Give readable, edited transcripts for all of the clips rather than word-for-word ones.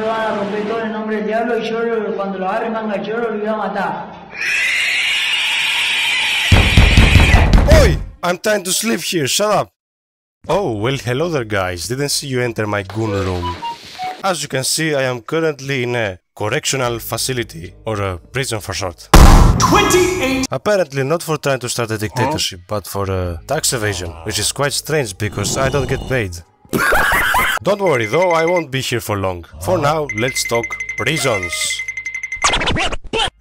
lo van a romper todo en nombre del diablo y cuando lo agarre manga el choro lo voy a matar. Oi! I'm trying to sleep here, shut up! Oh, well hello there guys, didn't see you enter my goon room. As you can see, I am currently in a correctional facility, or a prison for short. 28! Apparently not for trying to start a dictatorship, but for tax evasion, which is quite strange because I don't get paid. Don't worry though, I won't be here for long. For now, let's talk prisons.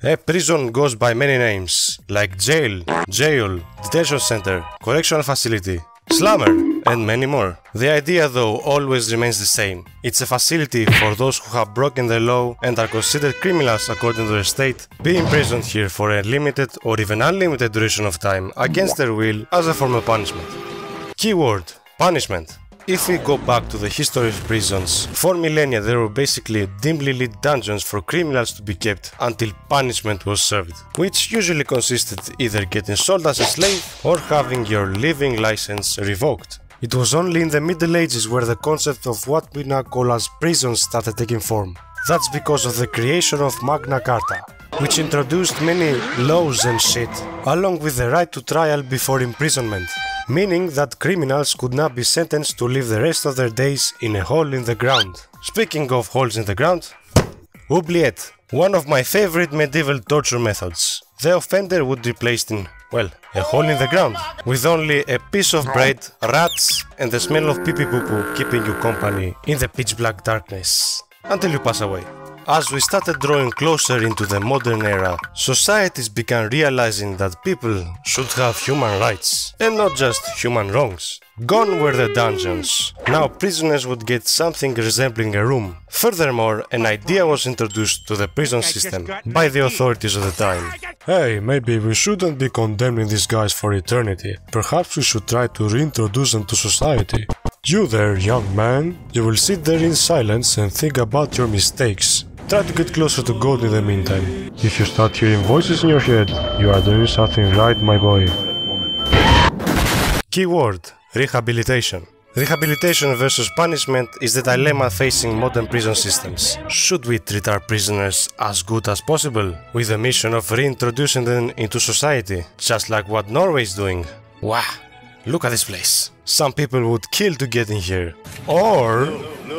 A prison goes by many names, like jail, detention center, correctional facility, slumber, and many more. The idea though always remains the same. It's a facility for those who have broken the law and are considered criminals according to the state, be imprisoned here for a limited or even unlimited duration of time against their will as a form of punishment. Keyword: punishment. If we go back to the history of prisons, for millennia there were basically dimly lit dungeons for criminals to be kept until punishment was served, which usually consisted either getting sold as a slave or having your living license revoked. It was only in the Middle Ages where the concept of what we now call as prisons started taking form. That's because of the creation of Magna Carta, which introduced many laws and shit, along with the right to trial before imprisonment, meaning that criminals could now be sentenced to live the rest of their days in a hole in the ground. Speaking of holes in the ground, oubliette, one of my favorite medieval torture methods. The offender would be placed in, well, a hole in the ground, with only a piece of bread, rats, and the smell of pee-pee poo-poo keeping you company in the pitch black darkness, until you pass away. As we started drawing closer into the modern era, societies began realizing that people should have human rights, and not just human wrongs. Gone were the dungeons. Now prisoners would get something resembling a room. Furthermore, an idea was introduced to the prison system by the authorities of the time. Hey, maybe we shouldn't be condemning these guys for eternity. Perhaps we should try to reintroduce them to society. You there, young man, you will sit there in silence and think about your mistakes. Try to get closer to God in the meantime. If you start hearing voices in your head, you are doing something right, my boy. Keyword: rehabilitation. Rehabilitation versus punishment is the dilemma facing modern prison systems. Should we treat our prisoners as good as possible, with the mission of reintroducing them into society, just like what Norway is doing? Wow, look at this place. Some people would kill to get in here. Or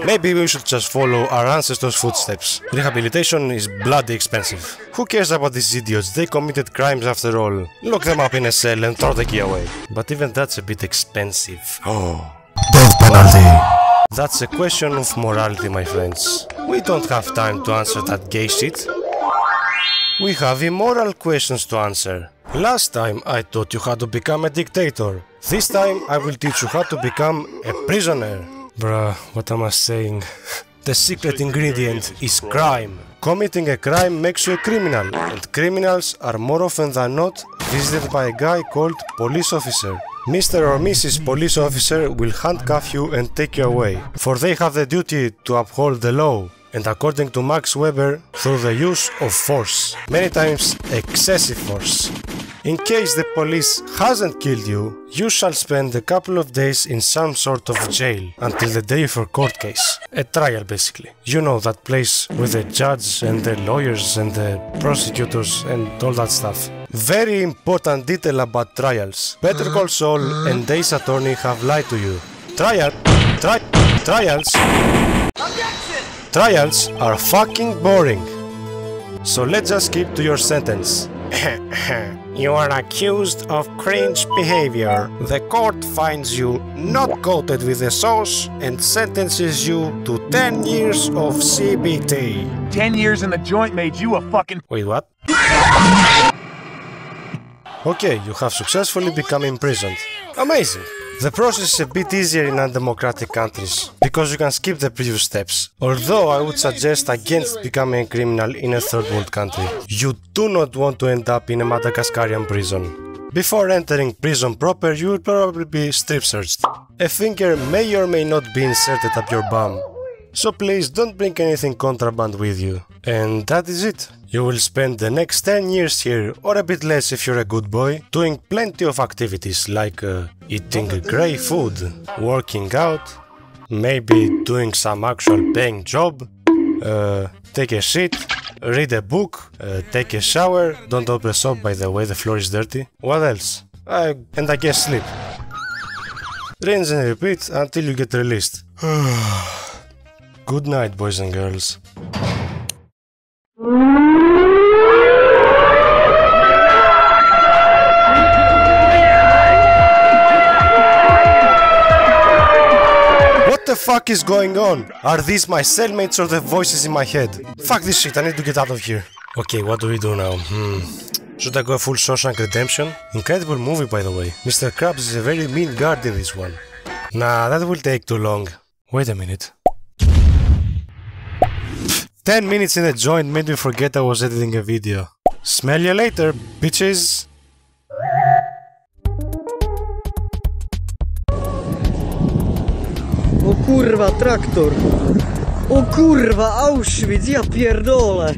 maybe we should just follow our ancestors' footsteps. Rehabilitation is bloody expensive. Who cares about these idiots? They committed crimes after all. Lock them up in a cell and throw the key away. But even that's a bit expensive. Oh, death penalty. That's a question of morality, my friends. We don't have time to answer that gay shit. We have immoral questions to answer. Last time I taught you how to become a dictator. This time I will teach you how to become a prisoner. Bruh, what am I saying? The secret ingredient is crime. Committing a crime makes you a criminal, and criminals are more often than not visited by a guy called police officer. Mr. or Mrs. Police Officer will handcuff you and take you away, for they have the duty to uphold the law, and according to Max Weber, through the use of force, many times excessive force. In case the police hasn't killed you, you shall spend a couple of days in some sort of jail until the day of your court case. A trial basically. You know, that place with the judge and the lawyers and the prosecutors and all that stuff. Very important detail about trials. Better Call Saul and Ace Attorney have lied to you. Trials are fucking boring. So let's just skip to your sentence. You are accused of cringe behavior. The court finds you not coated with the sauce and sentences you to 10 years of CBT. 10 years in the joint made you a fucking... Wait, what? Okay, you have successfully become imprisoned. Amazing! The process is a bit easier in undemocratic countries, because you can skip the previous steps. Although I would suggest against becoming a criminal in a third world country. You do not want to end up in a Madagascarian prison. Before entering prison proper, you will probably be strip searched. A finger may or may not be inserted up your bum. So please don't bring anything contraband with you. And that is it. You will spend the next 10 years here, or a bit less if you're a good boy, doing plenty of activities like eating grey food, working out, maybe doing some actual paying job, take a shit, read a book, take a shower, don't open soap by the way the floor is dirty. What else? And I guess sleep. Rinse and repeat until you get released. Good night, boys and girls. What the fuck is going on? Are these my cellmates or the voices in my head? Fuck this shit, I need to get out of here. Okay, what do we do now? Should I go full Shawshank Redemption? Incredible movie, by the way. Mr. Krabs is a very mean guard in this one. Nah, that will take too long. Wait a minute. 10 minutes in a joint made me forget I was editing a video. Smell you later, bitches! O kurwa, traktor! O kurwa, Auschwitz, ja pierdolę!